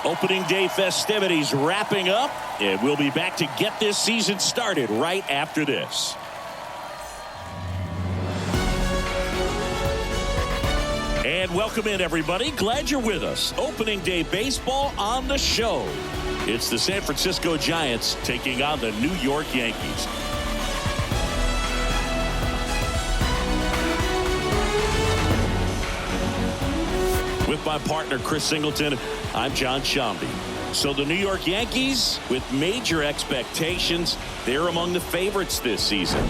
Opening day festivities wrapping up, and we'll be back to get this season started right after this. And welcome in, everybody. Glad you're with us. Opening day baseball on the show. It's the San Francisco Giants taking on the New York Yankees. With my partner, Chris Singleton, I'm John Shambi. So the New York Yankees, with major expectations, they're among the favorites this season.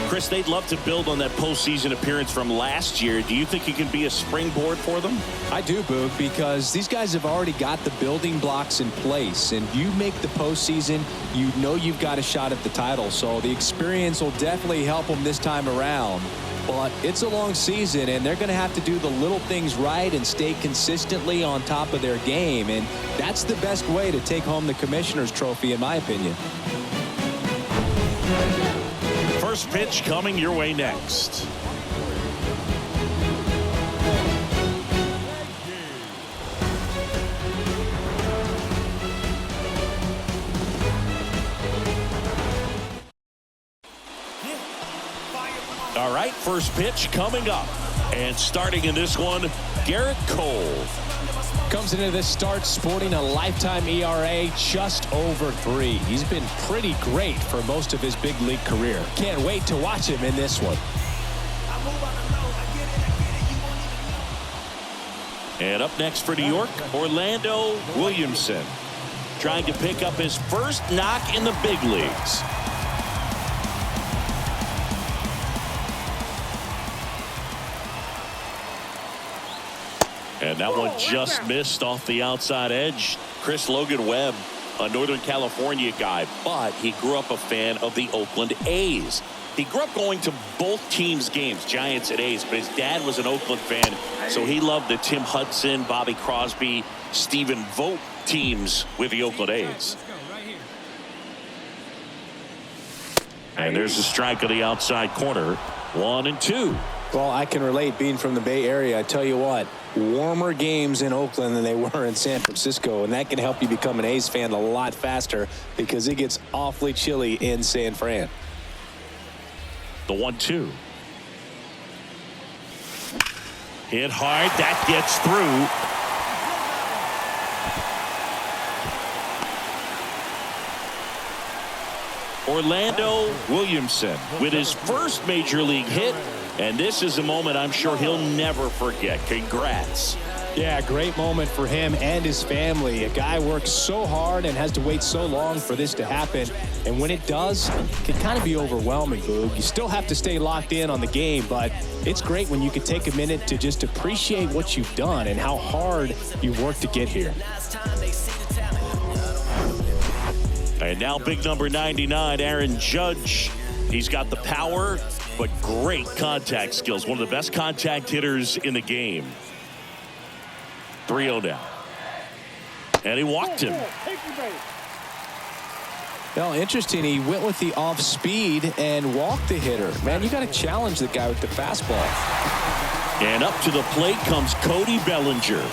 Chris, they'd love to build on that postseason appearance from last year. Do you think it can be a springboard for them? I do, Boog, because these guys have already got the building blocks in place. And you make the postseason, you know you've got a shot at the title. So the experience will definitely help them this time around. But it's a long season, and they're going to have to do the little things right and stay consistently on top of their game. And that's the best way to take home the Commissioner's Trophy, in my opinion. First pitch coming your way next. All right, first pitch coming up. And starting in this one, Garrett Cole. Comes into this start sporting a lifetime ERA just over 3. He's been pretty great for most of his big league career. Can't wait to watch him in this one. And up next for New York, Orlando Williamson. Trying to pick up his first knock in the big leagues. And that one just missed off the outside edge. Chris, Logan Webb, a Northern California guy, but he grew up a fan of the Oakland A's. He grew up going to both teams' games, Giants and A's, but his dad was an Oakland fan, so he loved the Tim Hudson, Bobby Crosby, Stephen Vogt teams with the Oakland A's. And there's a strike on the outside corner. 1-2. Well, I can relate, being from the Bay Area. I tell you what, warmer games in Oakland than they were in San Francisco, and that can help you become an A's fan a lot faster because it gets awfully chilly in San Fran. The 1-2. Hit hard. That gets through. Orlando Williamson with his first major league hit. And this is a moment I'm sure he'll never forget. Congrats. Yeah, great moment for him and his family. A guy works so hard and has to wait so long for this to happen. And when it does, it can kind of be overwhelming, Boog. You still have to stay locked in on the game, but it's great when you can take a minute to just appreciate what you've done and how hard you've worked to get here. And now big number 99, Aaron Judge. He's got the power, but great contact skills. One of the best contact hitters in the game. 3-0 now. And he walked him. Well, interesting. He went with the off speed and walked the hitter. Man, you got to challenge the guy with the fastball. And up to the plate comes Cody Bellinger.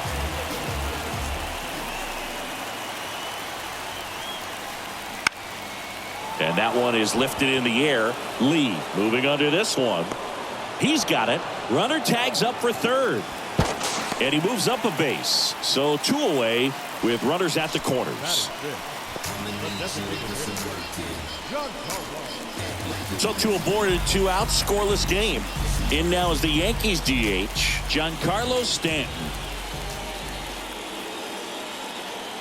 And that one is lifted in the air. Lee moving under this one. He's got it. Runner tags up for third. And he moves up a base. So 2 away with runners at the corners. So 2 aboard and 2 out. Scoreless game. In now is the Yankees DH, Giancarlo Stanton.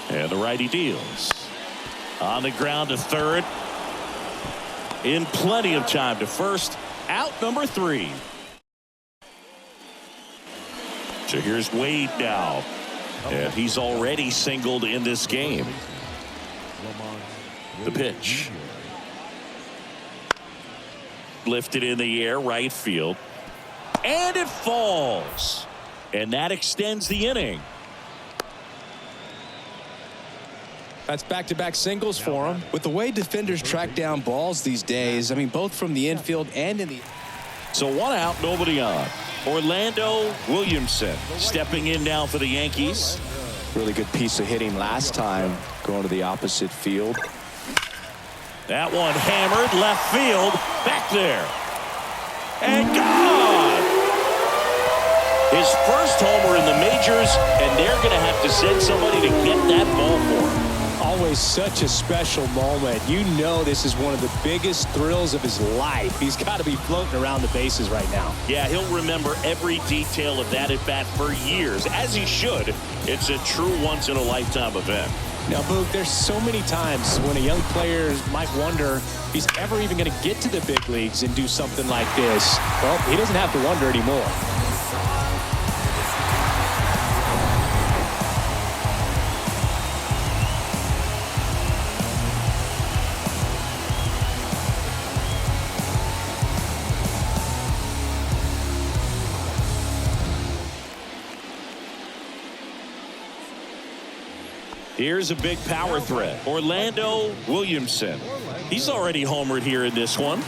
And the righty deals. On the ground to third. In plenty of time to first. Out number 3. So here's Wade now. And he's already singled in this game. The pitch. Lifted in the air, right field. And it falls. And that extends the inning. That's back-to-back singles for him. With the way defenders track down balls these days, I mean, both from the infield and in the... So 1 out, nobody on. Orlando Williamson stepping in now for the Yankees. Really good piece of hitting last time, going to the opposite field. That one hammered left field, back there. And gone! His first homer in the majors, and they're going to have to send somebody to get that ball for him. Always such a special moment. You know this is one of the biggest thrills of his life. He's got to be floating around the bases right now. Yeah, he'll remember every detail of that at bat for years, as he should. It's a true once-in-a-lifetime event. Now, Boog, there's so many times when a young player might wonder if he's ever even going to get to the big leagues and do something like this. Well, he doesn't have to wonder anymore. Here's a big power threat. Orlando Williamson. He's already homered here in this one.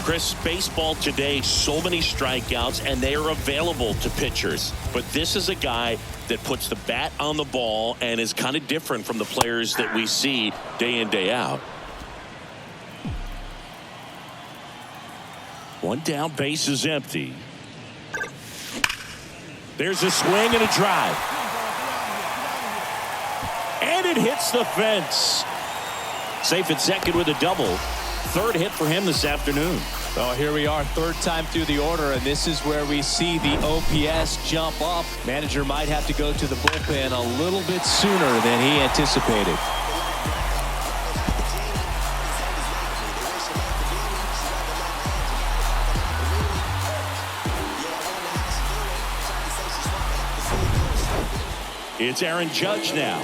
Chris, baseball today, so many strikeouts, and they are available to pitchers. But this is a guy that puts the bat on the ball and is kind of different from the players that we see day in, day out. One down, base is empty. There's a swing and a drive. And it hits the fence. Safe at second with a double. Third hit for him this afternoon. Well, here we are, third time through the order, and this is where we see the OPS jump up. Manager might have to go to the bullpen a little bit sooner than he anticipated. It's Aaron Judge now.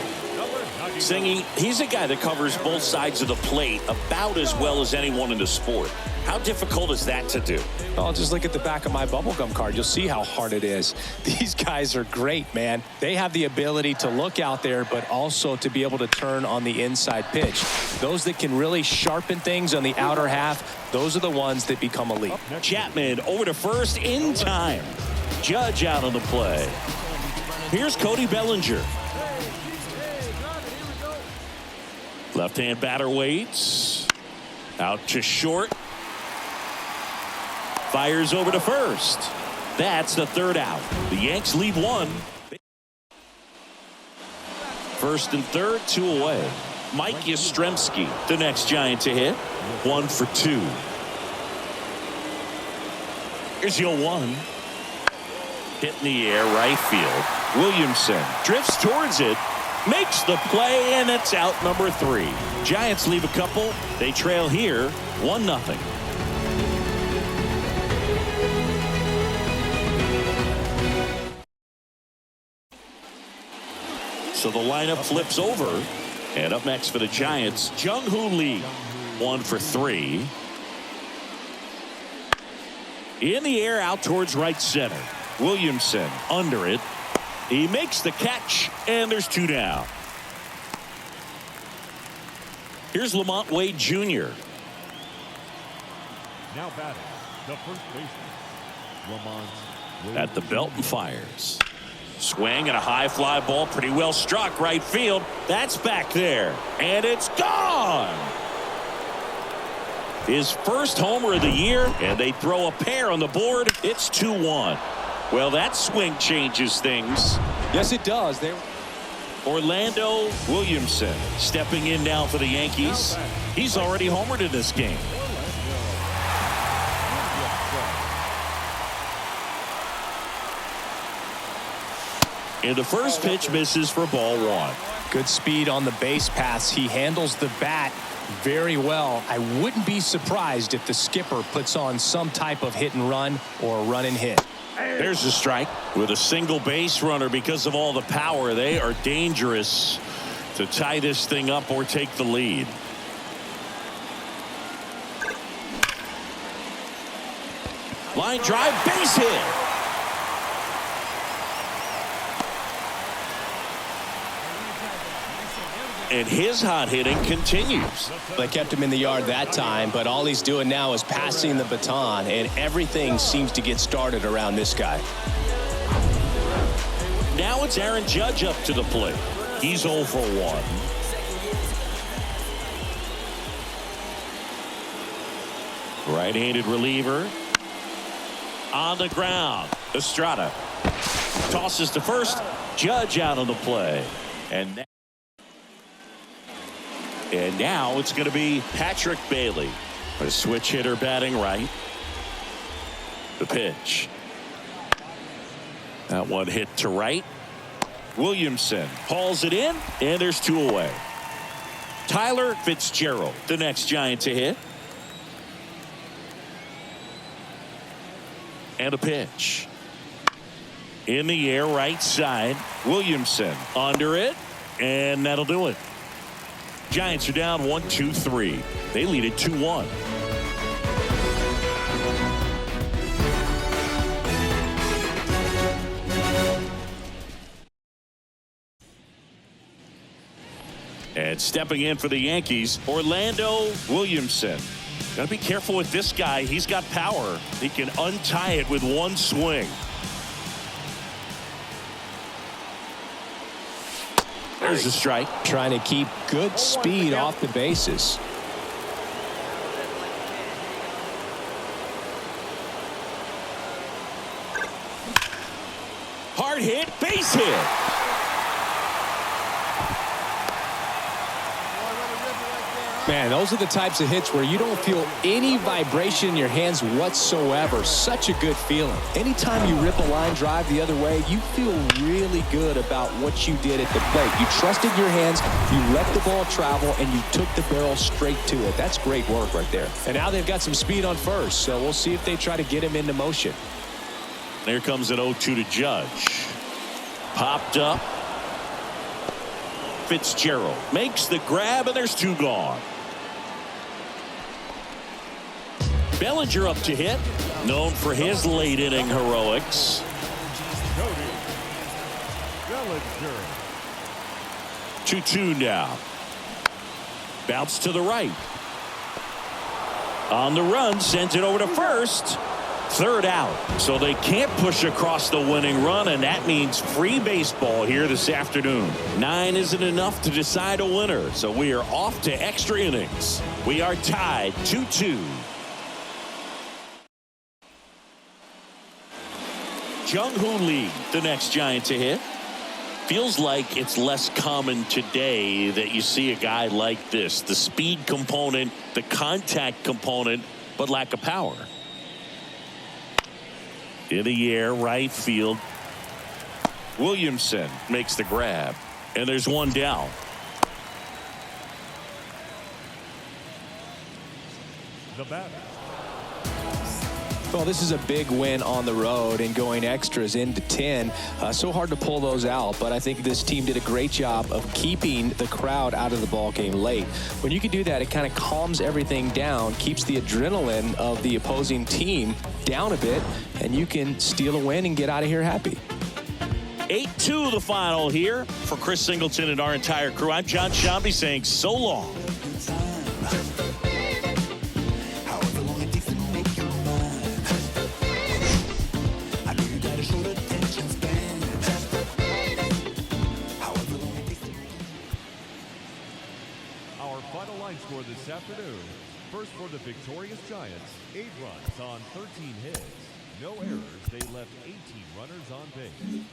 Singing, he's a guy that covers both sides of the plate about as well as anyone in the sport. How difficult is that to do? Oh, just look at the back of my bubblegum card. You'll see how hard it is. These guys are great, man. They have the ability to look out there, but also to be able to turn on the inside pitch. Those that can really sharpen things on the outer half, those are the ones that become elite. Chapman over to first in time. Judge out on the play. Here's Cody Bellinger. Left-hand batter waits. Out to short. Fires over to first. That's the third out. The Yanks leave one. First and third, two away. Mike Yastrzemski, the next Giant to hit. 1 for 2. Here's your 1. Hit in the air, right field. Williamson drifts towards it. Makes the play, and it's out number 3. Giants leave a couple. They trail here 1-0. So the lineup flips over. And up next for the Giants, Jung-Hoo Lee. 1 for 3. In the air, out towards right center. Williamson under it. He makes the catch, and there's 2 down. Here's Lamont Wade Jr. Now batting, the first baseman, Lamont Wade. At the belt and fires. Swing and a high fly ball, pretty well struck right field. That's back there, and it's gone. His first homer of the year, and they throw a pair on the board. It's 2-1. Well, that swing changes things. Yes, it does. Orlando Williamson stepping in now for the Yankees. He's already homered in this game. And the first pitch misses for ball 1. Good speed on the base paths. He handles the bat very well. I wouldn't be surprised if the skipper puts on some type of hit and run or a run and hit. There's a strike with a single base runner. Because of all the power, they are dangerous to tie this thing up or take the lead. Line drive, base hit. And his hot hitting continues. They kept him in the yard that time, but all he's doing now is passing the baton, and everything seems to get started around this guy. Now it's Aaron Judge up to the plate. He's 0 for 1. Right-handed reliever. On the ground. Estrada tosses to first. Judge out on the play. And now it's going to be Patrick Bailey. A switch hitter batting right. The pitch. That one hit to right. Williamson hauls it in, and there's 2 away. Tyler Fitzgerald, the next Giant to hit. And a pitch. In the air, right side. Williamson under it, and that'll do it. Giants are down 1-2-3. They lead it 2-1. And stepping in for the Yankees, Orlando Williamson. Got to be careful with this guy. He's got power. He can untie it with one swing. There's a strike. Trying to keep good speed off the bases. Hard hit, base hit. Man, those are the types of hits where you don't feel any vibration in your hands whatsoever. Such a good feeling. Anytime you rip a line drive the other way, you feel really good about what you did at the plate. You trusted your hands, you let the ball travel, and you took the barrel straight to it. That's great work right there. And now they've got some speed on first, so we'll see if they try to get him into motion. There comes an 0-2 to Judge. Popped up. Fitzgerald makes the grab, and there's 2 gone. Bellinger up to hit, known for his late inning heroics. Bellinger. 2-2 now. Bounce to the right. On the run, sends it over to first. Third out, so they can't push across the winning run, and that means free baseball here this afternoon. 9 isn't enough to decide a winner, so we are off to extra innings. We are tied 2-2. Jung-Hoo Lee, the next Giant to hit. Feels like it's less common today that you see a guy like this. The speed component, the contact component, but lack of power. In the air, right field. Williamson makes the grab, and there's 1 down. The batter. Well, this is a big win on the road and going extras into 10. So hard to pull those out, but I think this team did a great job of keeping the crowd out of the ball game late. When you can do that, it kind of calms everything down, keeps the adrenaline of the opposing team down a bit, and you can steal a win and get out of here happy. 8-2 the final here. For Chris Singleton and our entire crew, I'm John Shambi saying so long. Score this afternoon. First for the victorious Giants, 8 runs on 13 hits. No errors. They left 18 runners on base.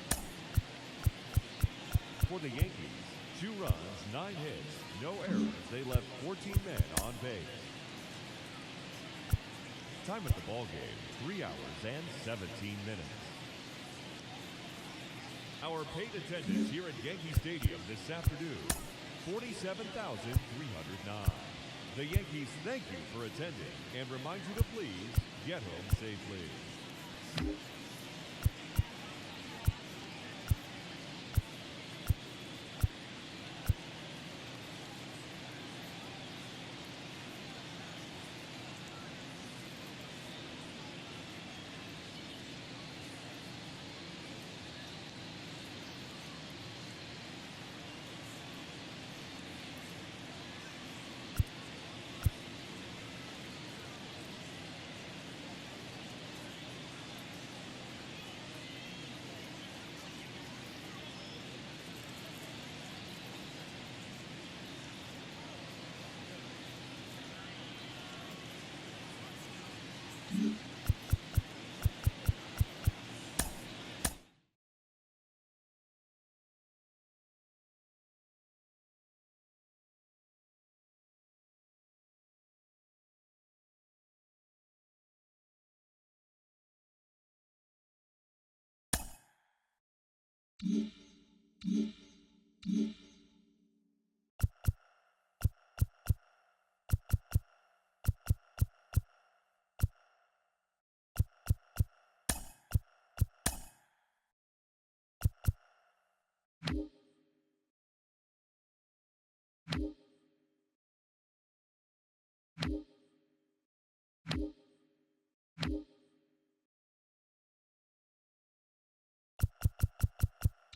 For the Yankees, 2 runs, 9 hits. No errors. They left 14 men on base. Time at the ball game, 3 hours and 17 minutes. Our paid attendance here at Yankee Stadium this afternoon, 47,309. The Yankees thank you for attending and remind you to please get home safely.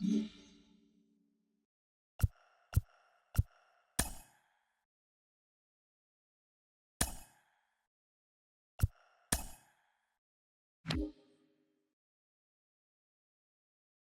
Mm-hmm.